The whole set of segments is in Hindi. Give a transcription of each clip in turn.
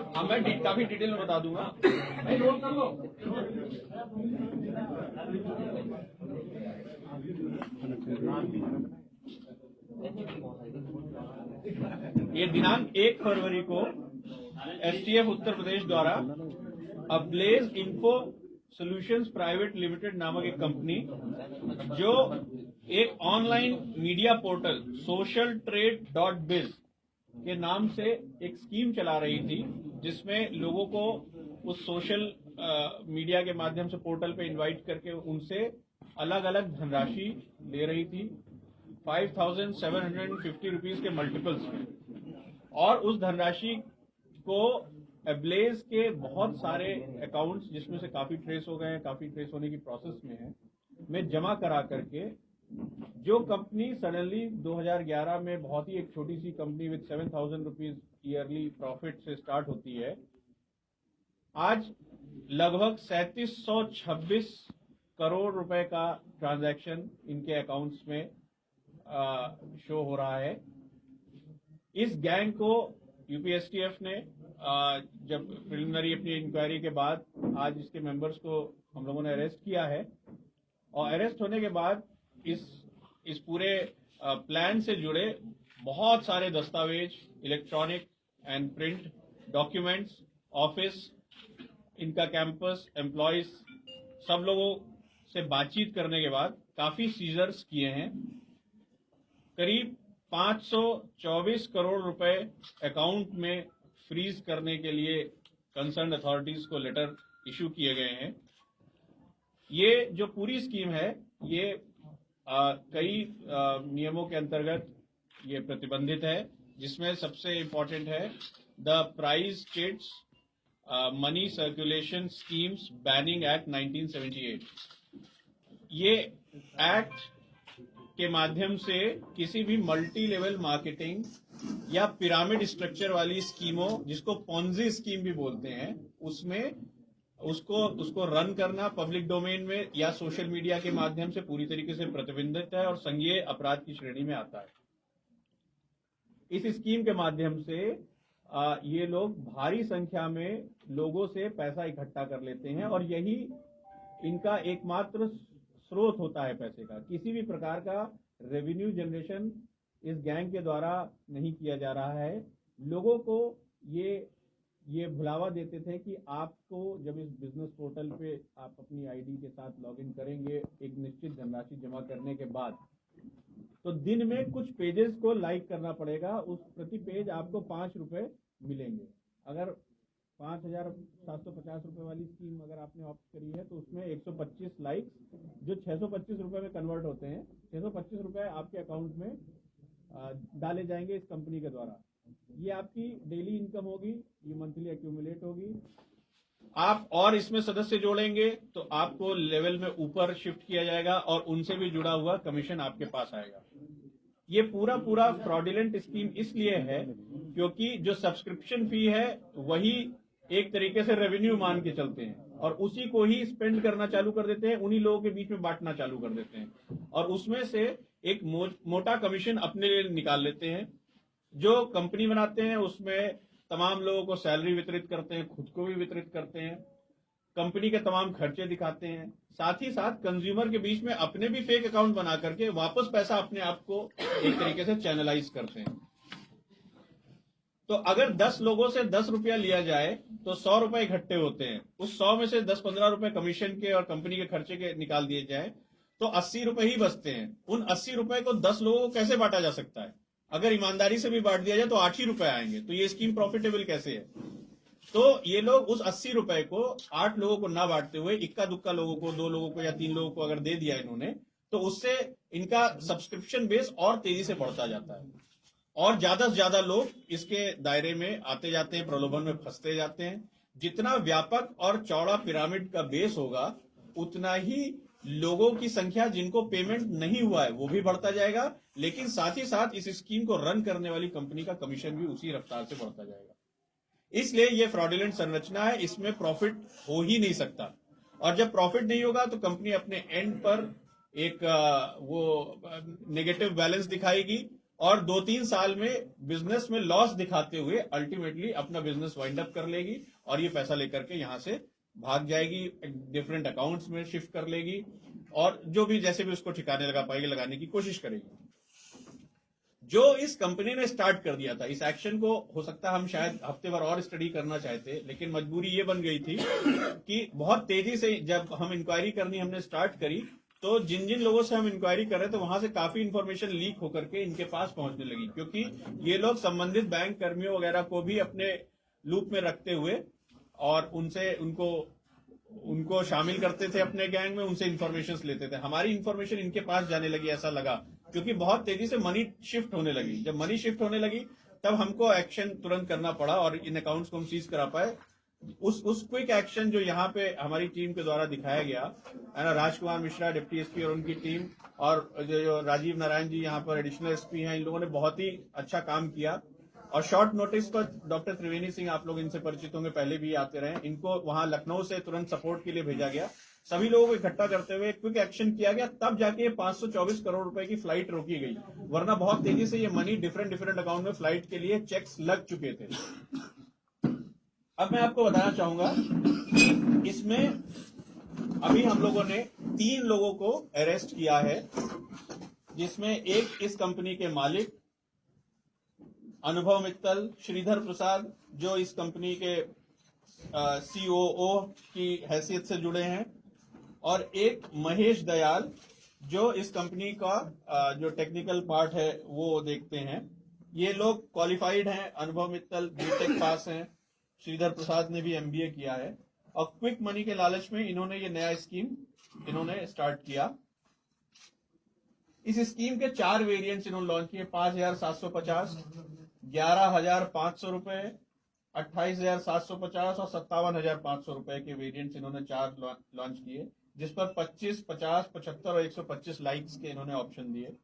हाँ, मैं काफी डिटेल में बता दूंगा। ये दिनांक 1 फरवरी को एसटीएफ उत्तर प्रदेश द्वारा ablaze info solutions private limited नामक एक कंपनी, जो एक ऑनलाइन मीडिया पोर्टल socialtrade.biz के नाम से एक स्कीम चला रही थी, जिसमें लोगों को उस सोशल मीडिया के माध्यम से पोर्टल पे इनवाइट करके उनसे अलग अलग धनराशि ले रही थी 5,750 रुपीज के मल्टीपल्स में। और उस धनराशि को एब्लेज के बहुत सारे अकाउंट्स, जिसमें से काफी ट्रेस हो गए हैं, काफी ट्रेस होने की प्रोसेस में है, में जमा करा करके जो कंपनी सडनली 2011 में बहुत ही एक छोटी सी company with 7,000 rupees yearly profit से स्टार्ट होती है, आज लगभग 3726 करोड़ रुपए का ट्रांजैक्शन इनके अकाउंट्स में शो हो रहा है। इस गैंग को यूपीएसटीएफ ने जब प्रिलिमिनरी अपनी इंक्वायरी के बाद आज इसके मेंबर्स को हम लोगों ने अरेस्ट किया है, और अरेस्ट होने के बाद इस पूरे प्लान से जुड़े बहुत सारे दस्तावेज, electronic and print documents, office, इनका कैंपस, एम्प्लॉयज, सब लोगों से बातचीत करने के बाद काफी सीजर्स किए हैं। करीब 524 करोड़ रुपए अकाउंट में फ्रीज करने के लिए कंसर्न अथॉरिटीज को लेटर इशू किए गए हैं। ये जो पूरी स्कीम है, ये कई नियमों के अंतर्गत ये प्रतिबंधित है, जिसमें सबसे इंपॉर्टेंट है the price chits money circulation schemes banning act 1978। ये एक्ट के माध्यम से किसी भी मल्टी लेवल मार्केटिंग या पिरामिड स्ट्रक्चर वाली स्कीमों, जिसको पॉन्जी स्कीम भी बोलते हैं, उसमें उसको रन करना पब्लिक डोमेन में या सोशल मीडिया के माध्यम से पूरी तरीके से प्रतिबंधित है और संज्ञेय अपराध की श्रेणी में आता है। इस स्कीम के माध्यम से ये लोग भारी संख्या में लोगों से पैसा इकट्ठा कर लेते हैं, और यही इनका एकमात्र स्रोत होता है पैसे का। किसी भी प्रकार का रेवेन्यू जनरेशन इस गैंग के द्वारा नहीं किया जा रहा है। लोगों को ये भुलावा देते थे कि आपको जब इस बिजनेस पोर्टल पे आप अपनी आईडी के साथ लॉगिन करेंगे एक निश्चित धनराशि जमा करने के बाद, तो दिन में कुछ पेजेस को लाइक करना पड़ेगा। उस प्रति पेज आपको 5 रुपए मिलेंगे। अगर 5,750 रुपए वाली स्कीम अगर आपने ऑप्ट करी है, तो उसमें 125 लाइक्स जो 625 रुपए में कन्वर्ट होते हैं, 625 रुपए आपके अकाउंट में डाले जाएंगे इस कंपनी के द्वारा। ये आपकी डेली इनकम होगी, ये मंथली एक्यूमुलेट होगी। आप और इसमें सदस्य जोड़ेंगे तो आपको लेवल में ऊपर शिफ्ट किया जाएगा और उनसे भी जुड़ा हुआ कमीशन आपके पास आएगा। ये पूरा फ्रॉडुलेंट स्कीम इसलिए है क्योंकि जो सब्सक्रिप्शन फी है वही एक तरीके से रेवेन्यू मान के चलते हैं, और उसी को ही स्पेंड करना चालू कर देते हैं, उन्हीं लोगों के बीच में बांटना चालू कर देते हैं, और उसमें से एक मोटा कमीशन अपने लिए निकाल लेते हैं। जो कंपनी बनाते हैं उसमें तमाम लोगों को सैलरी वितरित करते हैं, खुद को भी वितरित करते हैं, कंपनी के तमाम खर्चे दिखाते हैं, साथ ही साथ कंज्यूमर के बीच में अपने भी फेक अकाउंट बना करके वापस पैसा अपने आप को एक तरीके से चैनलाइज करते हैं। तो अगर 10 लोगों से 10 रुपया लिया जाए तो 100 रुपए इकट्ठे होते हैं। उस 100 में से 10-15 रुपए कमीशन के और कंपनी के खर्चे के निकाल दिए जाए तो 80 रुपए ही बचते हैं। उन 80 रुपए को 10 लोगों को कैसे बांटा जा सकता है? अगर ईमानदारी से भी बांट दिया जाए तो 8 ही रुपए आएंगे। तो ये स्कीम प्रॉफिटेबल कैसे है? तो ये लोग उस 80 रुपए को 8 लोगों को ना बांटते हुए इक्का दुक्का लोगों को, 2 लोगों को या 3 लोगों को अगर दे दिया इन्होंने, तो उससे इनका सब्सक्रिप्शन बेस और तेजी से बढ़ता जाता है और ज्यादा से ज्यादा लोग इसके दायरे में आते जाते हैं, प्रलोभन में फंसते जाते हैं। जितना व्यापक और चौड़ा पिरामिड का बेस होगा, उतना ही लोगों की संख्या जिनको पेमेंट नहीं हुआ है वो भी बढ़ता जाएगा, लेकिन साथ ही साथ इस स्कीम को रन करने वाली कंपनी का कमीशन भी उसी रफ्तार से बढ़ता जाएगा। इसलिए ये फ्रॉडुलेंट संरचना है, इसमें प्रॉफिट हो ही नहीं सकता। और जब प्रॉफिट नहीं होगा तो कंपनी अपने एंड पर एक वो नेगेटिव बैलेंस दिखाएगी और 2-3 साल में बिजनेस में लॉस दिखाते हुए अल्टीमेटली अपना बिजनेस वाइंड अप कर लेगी और ये पैसा लेकर के यहां से भाग जाएगी, डिफरेंट अकाउंट्स में शिफ्ट कर लेगी और जो भी जैसे भी उसको ठिकाने लगा पाएगी लगाने की कोशिश करेगी। जो इस कंपनी ने स्टार्ट कर दिया था, इस एक्शन को हो सकता है हम शायद हफ्ते भर और स्टडी करना चाहते, लेकिन मजबूरी ये बन गई थी कि बहुत तेजी से जब हम इंक्वायरी करनी हमने स्टार्ट करी तो जिन जिन लोगों से हम इंक्वायरी कर रहे थे वहां से काफी इंफॉर्मेशन लीक होकर के इनके पास पहुंचने लगी, क्योंकि ये लोग संबंधित बैंक कर्मियों वगैरह को भी अपने लूप में रखते हुए और उनसे उनको शामिल करते थे अपने गैंग में, उनसे इंफॉर्मेशन लेते थे। हमारी इंफॉर्मेशन इनके पास जाने लगी ऐसा लगा, क्योंकि बहुत तेजी से मनी शिफ्ट होने लगी। जब मनी शिफ्ट होने लगी तब हमको एक्शन तुरंत करना पड़ा और इन अकाउंट्स को हम सीज करा पाए। उस क्विक एक्शन जो यहाँ पे हमारी टीम के द्वारा दिखाया गया है ना, राजकुमार मिश्रा डिप्टी एसपी और उनकी टीम और जो राजीव नारायण जी यहाँ पर एडिशनल एसपी हैं, इन लोगों ने बहुत ही अच्छा काम किया। और शॉर्ट नोटिस पर डॉक्टर त्रिवेणी सिंह, आप लोग इनसे परिचित होंगे, पहले भी आते रहे, इनको वहां लखनऊ से तुरंत सपोर्ट के लिए भेजा गया। सभी लोगों को इकट्ठा करते हुए क्विक एक्शन किया गया, तब जाके 524 करोड़ रुपए की फ्लाइट रोकी गई, वरना बहुत तेजी से ये मनी डिफरेंट अकाउंट में फ्लाइट के लिए चेक्स लग चुके थे। अब मैं आपको बताना चाहूंगा, इसमें अभी हम लोगों ने 3 लोगों को अरेस्ट किया है, जिसमें एक इस कंपनी के मालिक अनुभव मित्तल, श्रीधर प्रसाद जो इस कंपनी के COO की हैसियत से जुड़े हैं, और एक महेश दयाल जो इस कंपनी का जो टेक्निकल पार्ट है वो देखते हैं। ये लोग क्वालिफाइड हैं। अनुभव मित्तल बीटेक पास हैं, श्रीधर प्रसाद ने भी MBA किया है, और क्विक मनी के लालच में इन्होंने ये नया स्कीम इन्होंने स्टार्ट किया। इस स्कीम के 4 वेरिएंट्स इन्होंने लॉन्च किए, 5,750, 11,500 रुपए, 28,750 और 57,500 रुपए के वेरिएंट्स इन्होंने 4 लॉन्च किए, जिस पर 25, 50, 75 और 125 लाइक्स के इन्होंने ऑप्शन दिए।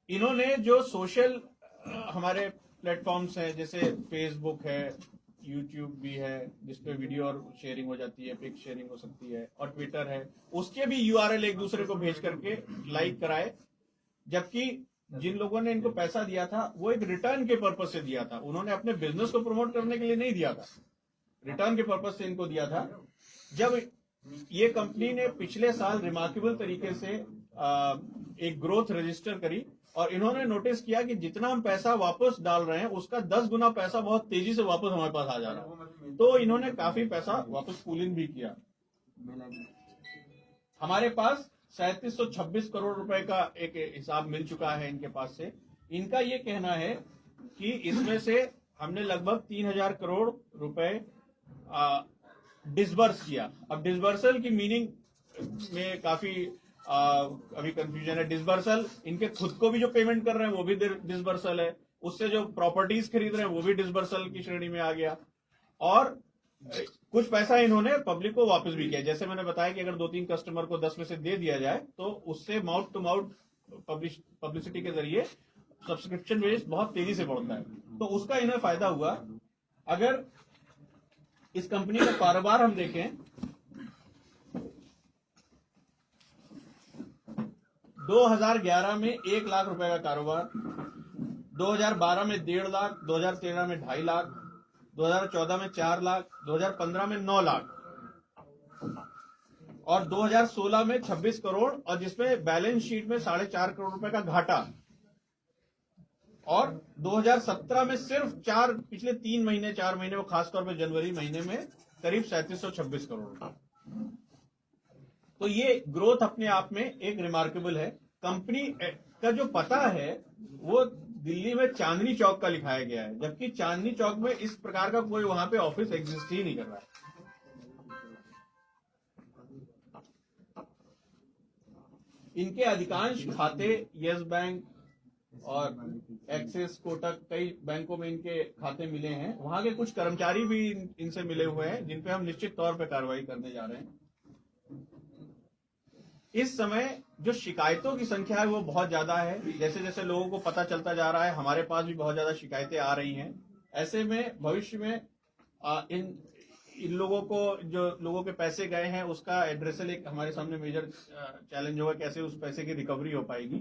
इन्होंने जो सोशल हमारे प्लेटफॉर्म्स हैं, जैसे फेसबुक है, यूट्यूब भी है जिसपे वीडियो और शेयरिंग हो जाती है, पिक शेयरिंग हो सकती है, और ट्विटर है, उसके भी URL एक दूसरे को भेज करके लाइक कराए। जबकि जिन लोगों ने इनको पैसा दिया था वो एक रिटर्न के पर्पज से दिया था, उन्होंने अपने बिजनेस को प्रमोट करने के लिए नहीं दिया था, रिटर्न के पर्पज से इनको दिया था। जब ये कंपनी ने पिछले साल रिमार्केबल तरीके से एक ग्रोथ रजिस्टर करी और इन्होंने नोटिस किया कि जितना हम पैसा वापस डाल रहे हैं उसका 10 गुना पैसा बहुत तेजी से वापस हमारे पास आ जा रहा है, तो इन्होंने काफी पैसा वापस पूल इन भी किया। हमारे पास 3726 करोड़ रुपए का एक हिसाब मिल चुका है इनके पास से। इनका ये कहना है कि इसमें से हमने लगभग 3,000 करोड़ रुपए डिसबर्स किया। अब डिसबर्सल की मीनिंग में काफी अभी कंफ्यूजन है। डिसबर्सल इनके खुद को भी जो पेमेंट कर रहे हैं वो भी डिसबर्सल है, उससे जो प्रॉपर्टीज खरीद रहे हैं वो भी डिसबर्सल की श्रेणी में आ गया, और कुछ पैसा इन्होंने पब्लिक को वापस भी किया। जैसे मैंने बताया कि अगर 2-3 कस्टमर को 10 में से दे दिया जाए तो उससे माउथ टू माउथ पब्लिसिटी के जरिए सब्सक्रिप्शन बेस बहुत तेजी से बढ़ता है, तो उसका इन्हें फायदा हुआ। अगर इस कंपनी का कारोबार हम देखें, 2011 में 1 लाख रुपए का कारोबार, 2012 में 1.5 लाख, 2013 में 2.5 लाख, 2014 में 4 लाख, 2015 में 9 लाख और 2016 में 26 करोड़, और जिसमें बैलेंस शीट में 4.5 करोड़ रुपए का घाटा, और 2017 में सिर्फ पिछले 3 महीने 4 महीने वो खासतौर पर जनवरी महीने में करीब 3726 करोड़ रुपए। तो ये ग्रोथ अपने आप में एक रिमार्केबल है। कंपनी का जो पता है वो दिल्ली में चांदनी चौक का लिखाया गया है, जबकि चांदनी चौक में इस प्रकार का कोई वहां पे ऑफिस एग्जिस्ट ही नहीं कर रहा है। इनके अधिकांश खाते यस बैंक और एक्सिस, कोटक, कई बैंकों में इनके खाते मिले हैं। वहां के कुछ कर्मचारी भी इनसे मिले हुए हैं, जिन पे हम निश्चित तौर पर कार्रवाई करने जा रहे हैं। इस समय जो शिकायतों की संख्या है वो बहुत ज्यादा है। जैसे जैसे लोगों को पता चलता जा रहा है, हमारे पास भी बहुत ज्यादा शिकायतें आ रही हैं। ऐसे में भविष्य में इन लोगों को, जो लोगों के पैसे गए हैं, उसका एड्रेसल एक हमारे सामने मेजर चैलेंज होगा, कैसे उस पैसे की रिकवरी हो पाएगी।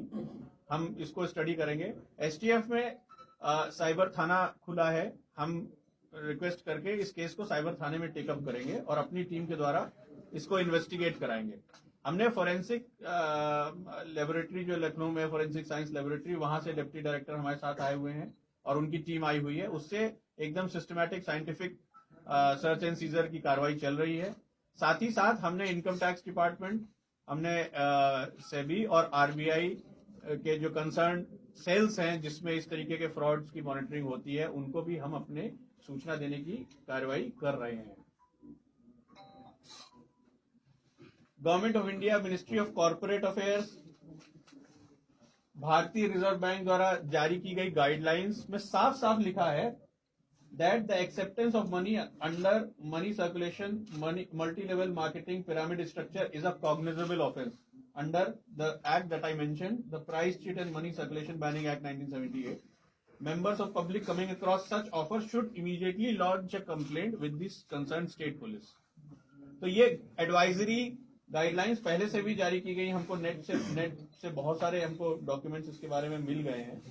हम इसको स्टडी करेंगे। एसटीएफ में साइबर थाना खुला है, हम रिक्वेस्ट करके इस केस को साइबर थाने में टेकअप करेंगे और अपनी टीम के द्वारा इसको इन्वेस्टिगेट कराएंगे। हमने फॉरेंसिक लेबोरेटरी जो लखनऊ में फॉरेंसिक साइंस लेबोरेटरी, वहां से डिप्टी डायरेक्टर हमारे साथ आए हुए हैं और उनकी टीम आई हुई है, उससे एकदम systematic scientific search and seizure की कार्रवाई चल रही है। साथ ही साथ हमने इनकम टैक्स डिपार्टमेंट, हमने सेबी और आरबीआई के जो कंसर्न सेल्स हैं जिसमें इस तरीके के फ्रॉड्स की मॉनिटरिंग होती है, उनको भी हम अपने सूचना देने की कार्रवाई कर रहे हैं। Government of India, ministry of corporate affairs, भारतीय रिजर्व बैंक द्वारा जारी की गई गाइडलाइंस में साफ साफ लिखा है that the acceptance of money under money circulation, multi-level marketing pyramid structure is a cognizable offence under the act that I mentioned, the Price Cheat and Money Circulation Banning Act 1978. Members of public coming across such offers should immediately lodge a complaint with this concerned state police. तो ये एडवाइजरी गाइडलाइंस पहले से भी जारी की गई, हमको नेट से बहुत सारे हमको डॉक्यूमेंट्स इसके बारे में मिल गए हैं।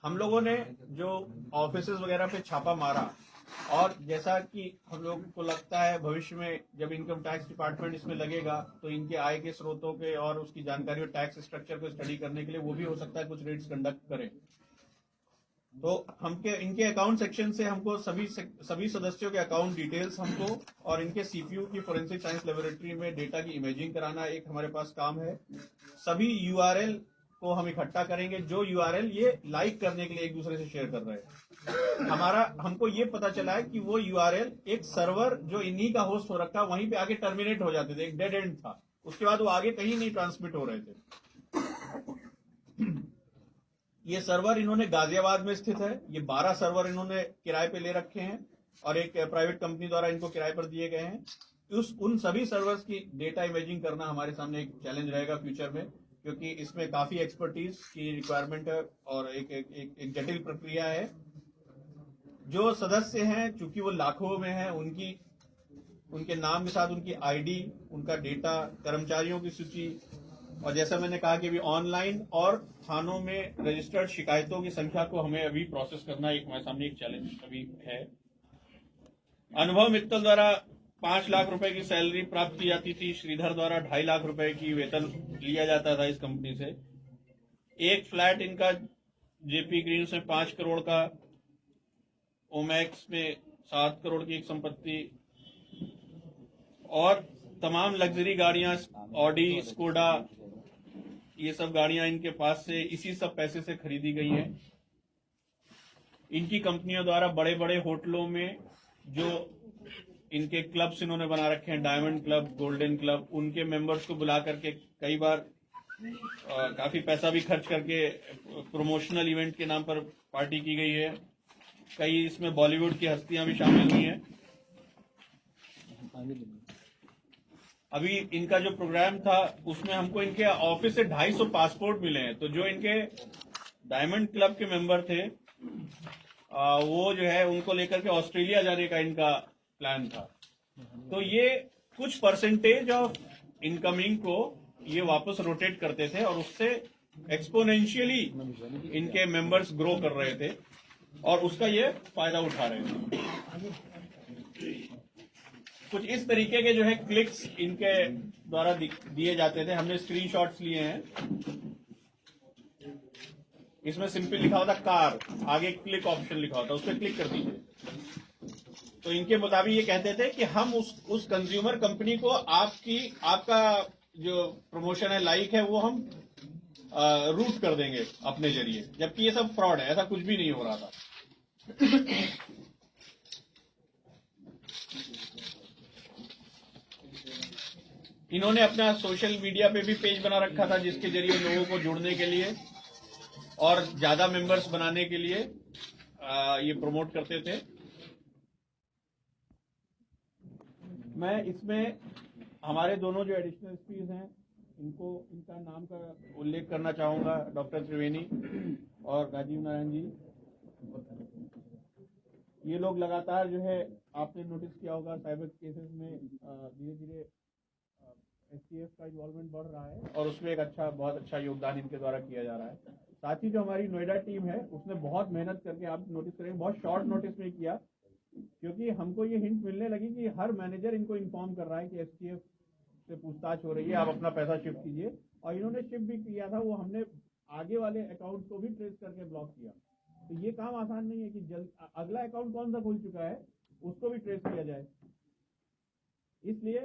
हम लोगों ने जो ऑफिसेज वगैरह पे छापा मारा और जैसा कि हम लोग को लगता है भविष्य में जब इनकम टैक्स डिपार्टमेंट इसमें लगेगा तो इनके आय के स्रोतों के और उसकी जानकारी और टैक्स स्ट्रक्चर को स्टडी करने के लिए वो भी हो सकता है कुछ रेड्स कंडक्ट करें। तो हमके इनके अकाउंट सेक्शन से हमको सभी सदस्यों के अकाउंट डिटेल्स हमको और इनके सीपीयू की फोरेंसिक साइंस लेबोरेटरी में डेटा की इमेजिंग कराना एक हमारे पास काम है। सभी यूआरएल को हम इकट्ठा करेंगे जो यूआरएल ये लाइक करने के लिए एक दूसरे से शेयर कर रहे हैं। हमको ये पता चला है कि वो यूआरएल एक सर्वर जो इन्हीं का होस्ट हो रखा वहीं पे आगे टर्मिनेट हो जाते थे, एक डेड एंड था, उसके बाद वो आगे कहीं नहीं ट्रांसमिट हो रहे थे। ये सर्वर इन्होंने गाजियाबाद में स्थित है, ये 12 सर्वर इन्होंने किराए पे ले रखे हैं और एक प्राइवेट कंपनी द्वारा इनको किराए पर दिए गए हैं। उन सभी सर्वर्स की डेटा इमेजिंग करना हमारे सामने एक चैलेंज रहेगा फ्यूचर में, क्योंकि इसमें काफी एक्सपर्टीज की रिक्वायरमेंट है और एक जटिल प्रक्रिया है। जो सदस्य हैं चूंकि वो लाखों में हैं, उनके नाम के साथ उनकी आईडी, उनका डेटा, कर्मचारियों की सूची और जैसा मैंने कहा कि अभी ऑनलाइन और थानों में रजिस्टर्ड शिकायतों की संख्या को हमें अभी प्रोसेस करना एक हमारे सामने एक चैलेंज अभी है। अनुभव मित्तल द्वारा 5 लाख रुपए की सैलरी प्राप्त की जाती थी, श्रीधर द्वारा 2.5 लाख रुपए की वेतन लिया जाता था इस कंपनी से। एक फ्लैट इनका जेपी ग्रीन्स में 5 करोड़ का, ओमैक्स में 7 करोड़ की एक संपत्ति और तमाम लग्जरी गाड़ियां, ऑडी, स्कोडा, ये सब गाड़ियां इनके पास से इसी सब पैसे से खरीदी गई हैं। इनकी कंपनियों द्वारा बड़े बड़े होटलों में जो इनके क्लब्स इन्होंने बना रखे हैं, डायमंड क्लब, गोल्डन क्लब, उनके मेंबर्स को बुला करके कई बार काफी पैसा भी खर्च करके प्रमोशनल इवेंट के नाम पर पार्टी की गई है। कई इसमें बॉलीवुड की हस्तियां भी शामिल हुई हैं। अभी इनका जो प्रोग्राम था उसमें हमको इनके ऑफिस से 250 पासपोर्ट मिले हैं। तो जो इनके डायमंड क्लब के मेंबर थे वो जो है उनको लेकर के ऑस्ट्रेलिया जाने का इनका प्लान था। तो ये कुछ परसेंटेज ऑफ इनकमिंग को ये वापस रोटेट करते थे और उससे एक्सपोनेंशियली इनके मेंबर्स ग्रो कर रहे थे और उसका ये फायदा उठा रहे थे। कुछ इस तरीके के जो है क्लिक्स इनके द्वारा दिए जाते थे। हमने स्क्रीनशॉट्स लिए हैं। इसमें सिंपल लिखा होता कार, आगे क्लिक ऑप्शन लिखा होता, उस पर क्लिक कर दीजिए। तो इनके मुताबिक ये कहते थे कि हम उस कंज्यूमर कंपनी को आपका जो प्रमोशन है, लाइक है, वो हम रूट कर देंगे अपने जरिए, जबकि ये सब फ्रॉड है, ऐसा कुछ भी नहीं हो रहा था। इन्होंने अपना सोशल मीडिया पे भी पेज बना रखा था जिसके जरिए लोगों को जुड़ने के लिए और ज्यादा मेंबर्स बनाने के लिए ये प्रमोट करते थे। मैं इसमें हमारे दोनों जो एडिशनल एसपीज हैं इनका नाम का उल्लेख करना चाहूंगा, डॉक्टर त्रिवेणी और राजीव नारायण जी। ये लोग लगातार जो है, आपने नोटिस किया होगा साइबर केसेस में धीरे धीरे एसटीएफ का इन्वॉल्वमेंट बढ़ रहा है और उसमें एक बहुत अच्छा योगदान इनके द्वारा किया जा रहा है। साथ ही जो हमारी नोएडा टीम है उसने बहुत मेहनत करके, आप नोटिस करेंगे, बहुत शॉर्ट नोटिस में किया, क्योंकि हमको ये हिंट मिलने लगी कि हर मैनेजर इनको इन्फॉर्म कर रहा है कि एसटीएफ से पूछताछ हो रही है, आप अपना पैसा शिफ्ट कीजिए। और इन्होंने शिफ्ट भी किया था, वो हमने आगे वाले अकाउंट को भी ट्रेस करके ब्लॉक किया। तो ये काम आसान नहीं है कि अगला अकाउंट कौन सा खुल चुका है उसको भी ट्रेस किया जाए। इसलिए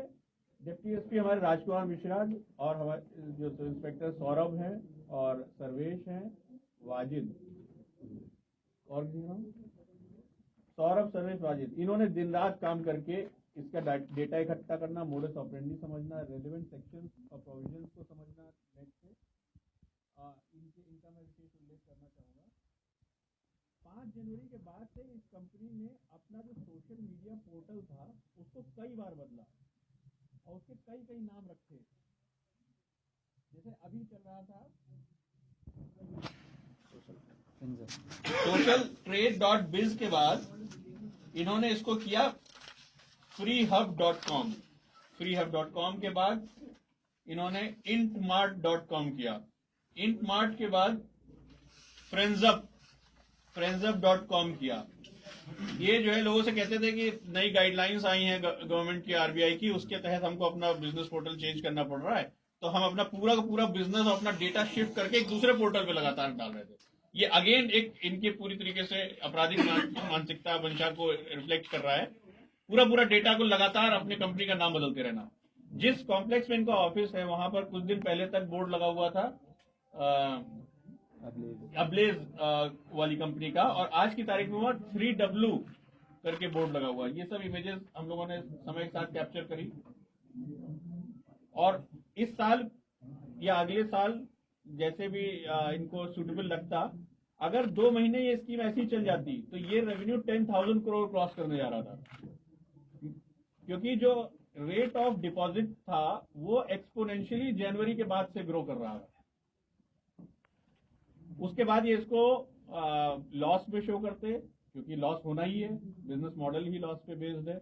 डिप्टी एसपी हमारे राजकुमार मिश्रा और हमारे जो सब इंस्पेक्टर सौरभ हैं और सर्वेश हैं, वाजिद और सौरभ, सर्वेश, वाजिद, इन्होंने दिन रात काम करके इसका डेटा इकट्ठा करना, मोडस ऑपरेंडी समझना, रेलेवेंट सेक्शंस और प्रोविजंस को समझना नेट से। इनका मैं विशेष उल्लेख करना चाहूँगा। 5 जनवरी के बाद से इस कंपनी ने अपना जो सोशल मीडिया पोर्टल था उसको कई बार बदला और उसके कई नाम रखे। जैसे अभी चल रहा था सोशल trade.biz के बाद इन्होंने इसको किया freehub.com। freehub.com के बाद इन्होंने intmart.com किया। intmart के बाद friendsup.com किया। ये जो है लोगों से कहते थे कि नई गाइडलाइंस आई हैं गवर्नमेंट की, आरबीआई की, उसके तहत हमको अपना बिजनेस पोर्टल चेंज करना पड़ रहा है, तो हम अपना पूरा का पूरा बिजनेस और अपना डेटा शिफ्ट करके एक दूसरे पोर्टल पे लगातार डाल रहे थे। ये अगेन एक इनके पूरी तरीके से आपराधिक मानसिकता मंशा को रिफ्लेक्ट कर रहा है। पूरा डेटा को लगातार अपने कंपनी का नाम बदलते रहना। जिस कॉम्प्लेक्स में इनका ऑफिस है वहां पर कुछ दिन पहले तक बोर्ड लगा हुआ था अब्लेज वाली कंपनी का, और आज की तारीख में वो 3W करके बोर्ड लगा हुआ है। ये सब इमेजेस हम लोगों ने समय के साथ कैप्चर करी, और इस साल या अगले साल जैसे भी इनको सूटेबल लगता, अगर 2 महीने ये स्कीम ऐसी चल जाती तो ये रेवेन्यू 10,000 करोड़ क्रॉस करने जा रहा था, क्योंकि जो रेट ऑफ डिपॉजिट था वो एक्सपोनेंशियली जनवरी के बाद से ग्रो कर रहा है। उसके बाद ये इसको लॉस में शो करते, क्योंकि लॉस होना ही है, बिजनेस मॉडल ही लॉस पे बेस्ड है,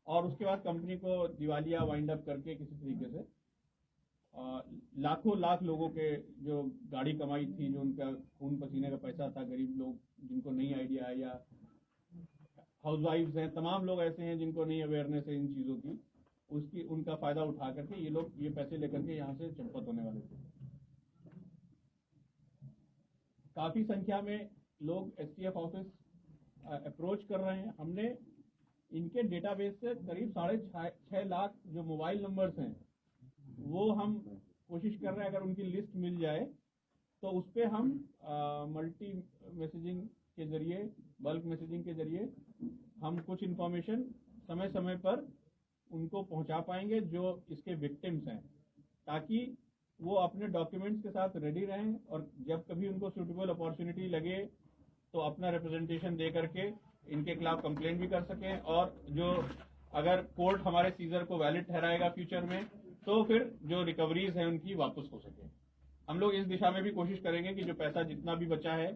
और उसके बाद कंपनी को दिवालिया वाइंड अप करके किसी तरीके से लाखों लाख लोगों के जो गाड़ी कमाई थी, जो उनका खून पसीने का पैसा था, गरीब लोग जिनको नहीं आइडिया है, या हाउसवाइफ्स हैं, तमाम लोग ऐसे हैं जिनको नहीं अवेयरनेस है इन चीजों की, उनका फायदा उठा करके ये लोग ये पैसे लेकर के यहाँ से चंपत होने वाले थे। काफी संख्या में लोग एसटीएफ ऑफिस अप्रोच कर रहे हैं। हमने इनके डेटाबेस से करीब 6.5 लाख जो मोबाइल नंबर्स हैं वो हम कोशिश कर रहे हैं, अगर उनकी लिस्ट मिल जाए तो उस पर हम मल्टी मैसेजिंग के जरिए, बल्क मैसेजिंग के जरिए हम कुछ इंफॉर्मेशन समय समय पर उनको पहुंचा पाएंगे जो इसके विक्टिम्स हैं, ताकि वो अपने डॉक्यूमेंट्स के साथ रेडी रहें, और जब कभी उनको सूटेबल अपॉर्चुनिटी लगे तो अपना रिप्रेजेंटेशन दे करके इनके खिलाफ कंप्लेंट भी कर सकें, और जो अगर कोर्ट हमारे सीजर को वैलिड ठहराएगा फ्यूचर में तो फिर जो रिकवरीज हैं उनकी वापस हो सके। हम लोग इस दिशा में भी कोशिश करेंगे कि जो पैसा जितना भी बचा है,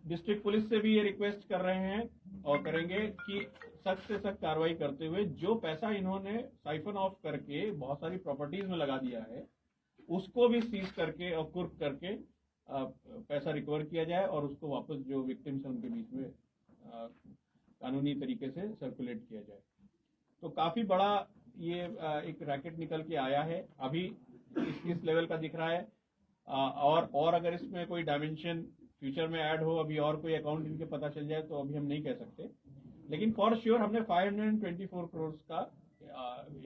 डिस्ट्रिक्ट पुलिस से भी ये रिक्वेस्ट कर रहे हैं और करेंगे कि सख्त से सख्त कार्रवाई करते हुए जो पैसा इन्होंने साइफन ऑफ करके बहुत सारी प्रॉपर्टीज में लगा दिया है उसको भी सीज करके और कुर्क करके पैसा रिकवर किया जाए, और उसको वापस जो विक्टिम्स हैं उनके बीच में कानूनी तरीके से सर्कुलेट किया जाए। तो काफी बड़ा ये एक रैकेट निकल के आया है, अभी इस लेवल का दिख रहा है, और अगर इसमें कोई डायमेंशन फ्यूचर में ऐड हो, अभी और कोई अकाउंट इनके पता चल जाए तो अभी हम नहीं कह सकते, लेकिन फॉर श्योर हमने 524 करोड़ का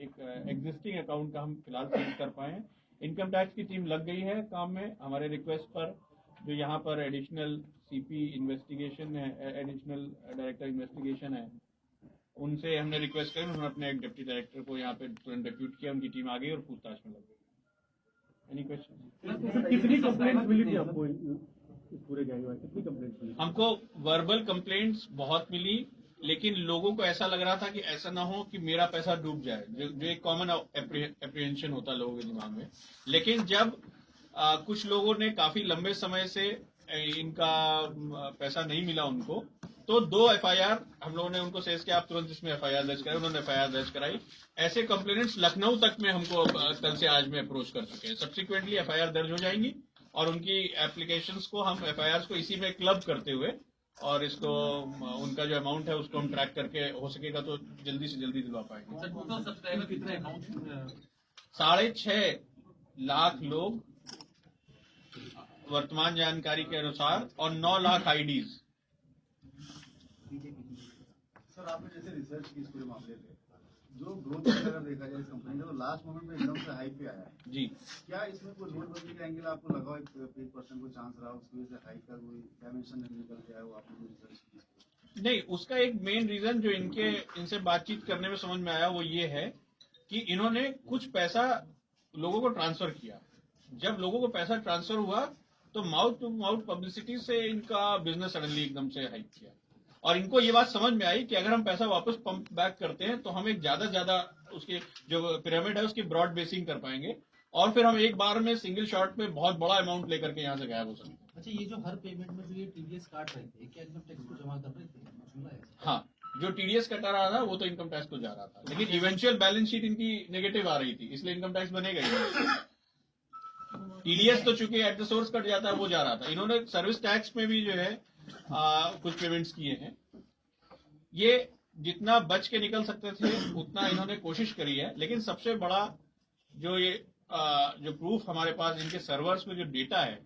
एक एग्जिस्टिंग अकाउंट का हम फिलहाल सीज कर पाए हैं। इनकम टैक्स की टीम लग गई है काम में हमारे रिक्वेस्ट पर। जो यहाँ पर एडिशनल सीपी इन्वेस्टिगेशन है, एडिशनल डायरेक्टर इन्वेस्टिगेशन है, उनसे हमने रिक्वेस्ट करी, उन्होंने अपने एक डिप्टी डायरेक्टर को यहाँ पे तुरंत डिप्यूट किया, उनकी टीम आ गई और पूछताछ में लग गई। Any question? कितनी कंप्लेंट मिली थी आपको इस पूरे गैंग में? कितनी कंप्लेंट मिली? हमको वर्बल कंप्लेंट्स बहुत मिली, लेकिन लोगों को ऐसा लग रहा था कि ऐसा ना हो कि मेरा पैसा डूब जाए, जो एक कॉमन एप्रीहेंशन होता है लोगों के दिमाग में। लेकिन जब कुछ लोगों ने काफी लंबे समय से इनका पैसा नहीं मिला उनको, तो 2 FIR हम लोगों ने उनको सेज किया, आप तुरंत इसमें FIR दर्ज कराई, उन्होंने FIR दर्ज कराई। ऐसे कंप्लेनेंट्स लखनऊ तक में हमको कल से आज में अप्रोच कर चुके हैं। सब्सिक्वेंटली FIR दर्ज हो जाएंगी और उनकी एप्लीकेशंस को हम FIRs को इसी में क्लब करते हुए और इसको उनका जो अमाउंट है उसको हम ट्रैक करके हो सकेगा तो जल्दी से जल्दी दिलवा पाएंगे। सर टोटल सब्सक्राइबर कितने अकाउंट 6.5 लाख लोग वर्तमान जानकारी के अनुसार और 9 लाख IDs। सर आपने जैसे रिसर्च की इस पूरे मामले पे, जो ग्रोथ अगर देखा जाए इस कंपनी का तो लास्ट मोमेंट में एकदम से हाइक पे आया है जी, क्या इसमें कोई नोटबंदी का एंगल आपको लगा हो, 1% को चांस रहा उसकी वजह से हाइक का कोई डायमेंशन निकल के आया हो आपने रिसर्च की? नहीं, उसका एक मेन रीजन जो इनसे बातचीत करने में समझ में आया वो ये है कि इन्होंने कुछ पैसा लोगों को ट्रांसफर किया। जब लोगों को पैसा ट्रांसफर हुआ तो माउथ टू माउथ पब्लिसिटी से इनका बिजनेस सडनली एकदम से हाइक किया और इनको ये बात समझ में आई कि अगर हम पैसा वापस पंप बैक करते हैं तो हम एक ज्यादा उसके जो पिरामिड है उसकी ब्रॉड बेसिंग कर पाएंगे और फिर हम एक बार में सिंगल शॉट में बहुत बड़ा अमाउंट लेकर के यहाँ से गायब हो सकते हैं। अच्छा, ये जो हर पेमेंट में जो ये TDS काट रहे थे, क्या इनकम टैक्स को जमा कर रहे थे? सुना है? हाँ, जो TDS कटा रहा था वो तो इनकम टैक्स को जा रहा था, लेकिन इवेंचुअल बैलेंस शीट इनकी नेगेटिव आ रही थी, इसलिए इनकम टैक्स बनेगा ही। TDS तो चूंकि एट द सोर्स कट जाता है वो जा रहा था। इन्होंने सर्विस टैक्स में भी जो है कुछ पेमेंट्स किए हैं। ये जितना बच के निकल सकते थे उतना इन्होंने कोशिश करी है, लेकिन सबसे बड़ा जो प्रूफ हमारे पास इनके सर्वर्स में जो डेटा है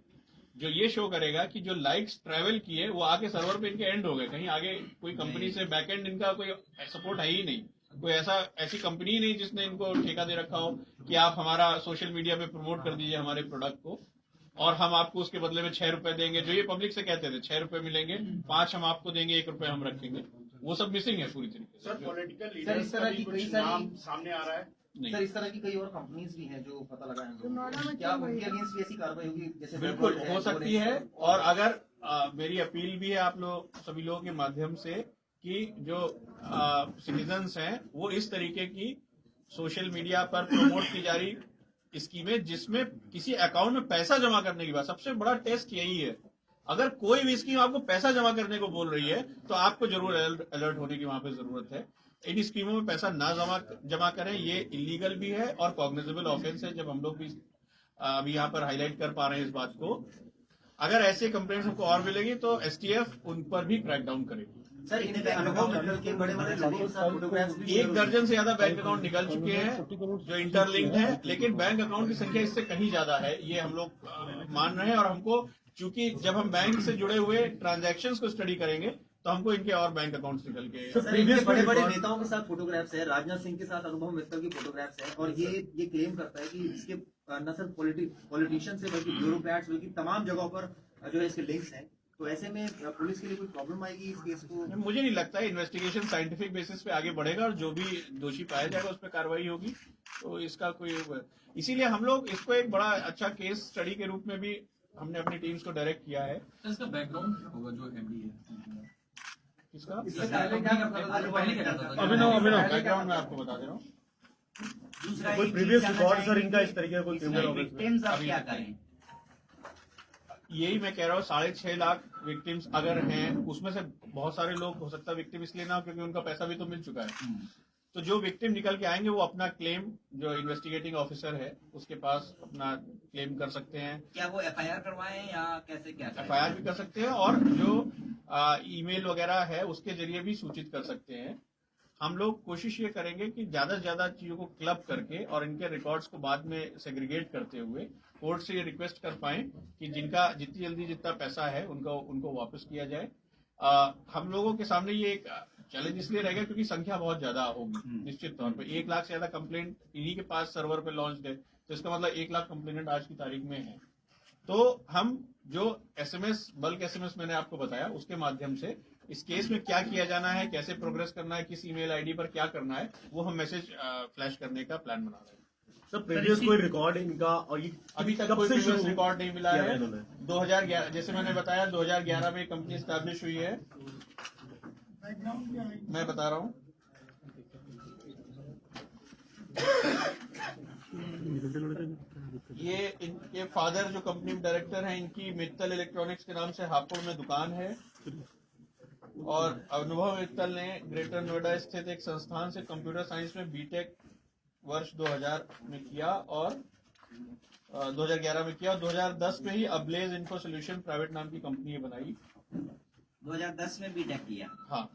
जो ये शो करेगा कि जो लाइक्स ट्रैवल किए वो आके सर्वर पे इनके एंड हो गए, कहीं आगे कोई कंपनी से बैकएंड इनका कोई सपोर्ट है ही नहीं। कोई ऐसी कंपनी ही नहीं जिसने इनको ठेका दे रखा हो कि आप हमारा सोशल मीडिया पे प्रमोट कर दीजिए हमारे प्रोडक्ट को और हम आपको उसके बदले में 6 रुपए देंगे, जो ये पब्लिक से कहते थे 6 रुपए मिलेंगे, 5 हम आपको देंगे, 1 रुपए हम रखेंगे। वो सब मिसिंग है पूरी तरीके से। सर पॉलिटिकल सर, लीडर्स इस तरह का भी की कुछ कई सारी- नाम सामने आ रहा है। नहीं, सर इस तरह की कई और कंपनीज भी हैं जो पता लगा है, क्या उनके अगेंस्ट भी ऐसी कार्रवाई होगी? जैसे बिल्कुल Webworld हो सकती है। और अगर मेरी अपील भी है आप लोग सभी लोगों के माध्यम से कि जो सिटीजन्स हैं वो इस तरीके की सोशल मीडिया पर प्रमोट की जा रही स्कीमें जिसमें किसी अकाउंट में पैसा जमा करने की बात, सबसे बड़ा टेस्ट यही है। अगर कोई भी स्कीम आपको पैसा जमा करने को बोल रही है तो आपको जरूर अलर्ट होने की वहां पे जरूरत है। इन स्कीमों में पैसा ना जमा करें, ये इलीगल भी है और कॉग्निजेबल ऑफेंस है। जब हम लोग भी अभी यहाँ पर हाईलाइट कर पा रहे हैं इस बात को, अगर ऐसे कंप्लेंट्स हमको और मिलेगी तो STF उन पर भी क्रैक डाउन करेगी। सर इनके अनुभव मित्तल के बड़े-बड़े लोगों के साथ फोटोग्राफ्स भी 1 दर्जन से ज्यादा बैंक अकाउंट निकल चुके हैं जो इंटरलिंक्ड है, लेकिन बैंक अकाउंट की संख्या इससे कहीं ज्यादा है, ये हम लोग मान रहे हैं। और हमको चूंकि जब हम बैंक से जुड़े हुए ट्रांजैक्शंस को स्टडी करेंगे तो हमको इनके और बैंक अकाउंट्स निकल के सर इनके बड़े-बड़े नेताओं के साथ फोटोग्राफ्स है, राजनाथ सिंह के साथ अनुभव मित्तल की फोटोग्राफ्स है और ये क्लेम करता है कि इसके न सिर्फ पॉलिटिशियन से बल्कि ब्यूरोक्रेट्स बल्कि तमाम जगहों पर जो है इसके लिंक्स हैं। तो ऐसे में पुलिस के लिए कोई प्रॉब्लम आएगी इस केस को? मुझे नहीं लगता है। इन्वेस्टिगेशन साइंटिफिक बेसिस पे आगे बढ़ेगा और जो भी दोषी पाया जाएगा उस पर कार्रवाई होगी। तो इसका कोई, इसीलिए हम लोग इसको एक बड़ा अच्छा केस स्टडी के रूप में भी हमने अपनी टीम्स को डायरेक्ट किया है। इसका बैकग्राउंड होगा जो MD है इसका पहले क्या करता था? अभिनव बैकग्राउंड मैं आपको बता दे रहा हूँ। दूसरा कोई एक प्रीवियस चीज़ रिकॉर्ड जानना सर इनका चाहिए इस तरीके का कोई कि क्रिमिनल इसमें ऑफेंस में? victims आप अभी क्या बताएं। करें? यही मैं कह रहा हूँ, 6.5 लाख विक्टिम्स अगर हैं उसमें से बहुत सारे लोग हो सकता है विक्टिम इसलिए ना हो क्योंकि उनका पैसा भी तो मिल चुका है। तो जो विक्टिम निकल के आएंगे वो अपना क्लेम जो इन्वेस्टिगेटिंग ऑफिसर है उसके पास अपना क्लेम कर सकते हैं। क्या वो FIR करवाएं या कैसे क्या करें? FIR भी कर सकते हैं और जो ईमेल वगैरह है उसके जरिए भी सूचित कर सकते हैं। हम लोग कोशिश ये करेंगे कि ज्यादा से ज्यादा चीजों को क्लब करके और इनके रिकॉर्ड्स को बाद में सेग्रीगेट करते हुए कोर्ट से ये रिक्वेस्ट कर पाएं कि जिनका जितनी जल्दी जितना पैसा है उनको वापस किया जाए। हम लोगों के सामने ये एक चैलेंज इसलिए रहेगा क्योंकि संख्या बहुत ज्यादा होगी। निश्चित तौर पे 1 लाख से ज्यादा कंप्लेंट इन्हीं के पास सर्वर पे लॉन्च है, तो इसका मतलब 1 लाख कंप्लेंट आज की तारीख में है। तो हम जो बल्क SMS मैंने आपको बताया उसके माध्यम से इस केस में क्या किया जाना है, कैसे प्रोग्रेस करना है, किस ईमेल आईडी पर क्या करना है, वो हम मैसेज फ्लैश करने का प्लान बना रहे हैं। सर प्रीवियस कोई रिकॉर्ड इनका और ये अभी तक कब कोई से प्रीवियस शुरू रिकॉर्ड नहीं मिला किया है। इन्होंने? 2011 जैसे मैंने बताया 2011 में कंपनी स्टैब्लिश हुई है। मैं बता रहा हूँ, ये इनके फादर जो कंपनी में डायरेक्टर हैं, इनकी मित्तल इलेक्ट्रॉनिक्स के नाम से हापुड़ में दुकान है। और अनुभव मित्तल ने ग्रेटर नोएडा स्थित एक संस्थान से कंप्यूटर साइंस में बीटेक वर्ष 2000 में किया और 2011 में किया और 2010 में ही अब्लेज इन्फो सोल्यूशन प्राइवेट नाम की कंपनी बनाई। 2010 में बीटेक किया, हाँ,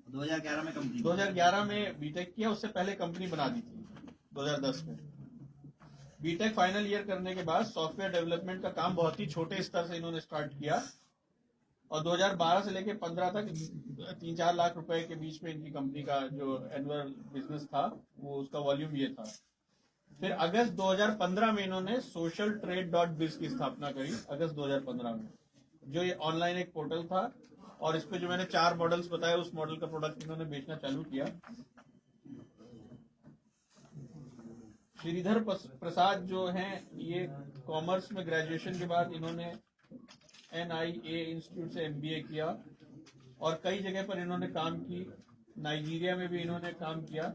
2011 में कंप्लीट 2011 में बीटेक किया, उससे पहले कंपनी बना दी थी 2010 में। बीटेक फाइनल ईयर करने के बाद सॉफ्टवेयर डेवलपमेंट का काम बहुत ही छोटे स्तर से इन्होंने स्टार्ट किया और 2012 से लेकर 15 तक 3-4 लाख रुपए के बीच में इनकी कंपनी का जो एनुअल बिजनेस था वो उसका वॉल्यूम ये था। फिर अगस्त 2015 में इन्होंने सोशल ट्रेड .biz की स्थापना करी, अगस्त 2015 में, जो ये ऑनलाइन एक पोर्टल था और इस पे जो मैंने 4 मॉडल्स बताए उस मॉडल का प्रोडक्ट इन्होंने बेचना चालू किया। श्रीधर प्रसाद जो हैं ये कॉमर्स में ग्रेजुएशन के बाद इन्होंने NIA इंस्टीट्यूट से MBA किया और कई जगह पर इन्होंने काम की, नाइजीरिया में भी इन्होंने काम किया।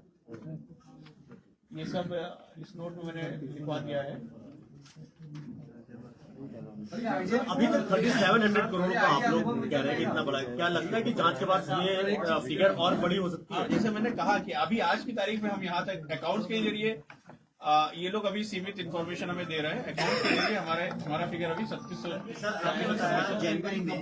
ये सब इस नोट में मैंने लिखवा दिया है। अभी तक 3700 करोड़ का आप लोग कह रहे हैं कि इतना बड़ा है, क्या लगता है कि जांच के बाद ये फिगर और बड़ी हो सकती है? जैसे मैंने कहा कि अभी आज की तारीख में हम यहाँ तक अकाउंट्स के जरिए ये लोग अभी सीमित इंफॉर्मेशन हमें दे रहे हैं। अकाउंट्स के जरिए हमारा फिगर अभी 3700 सर आपने बताया जनवरी में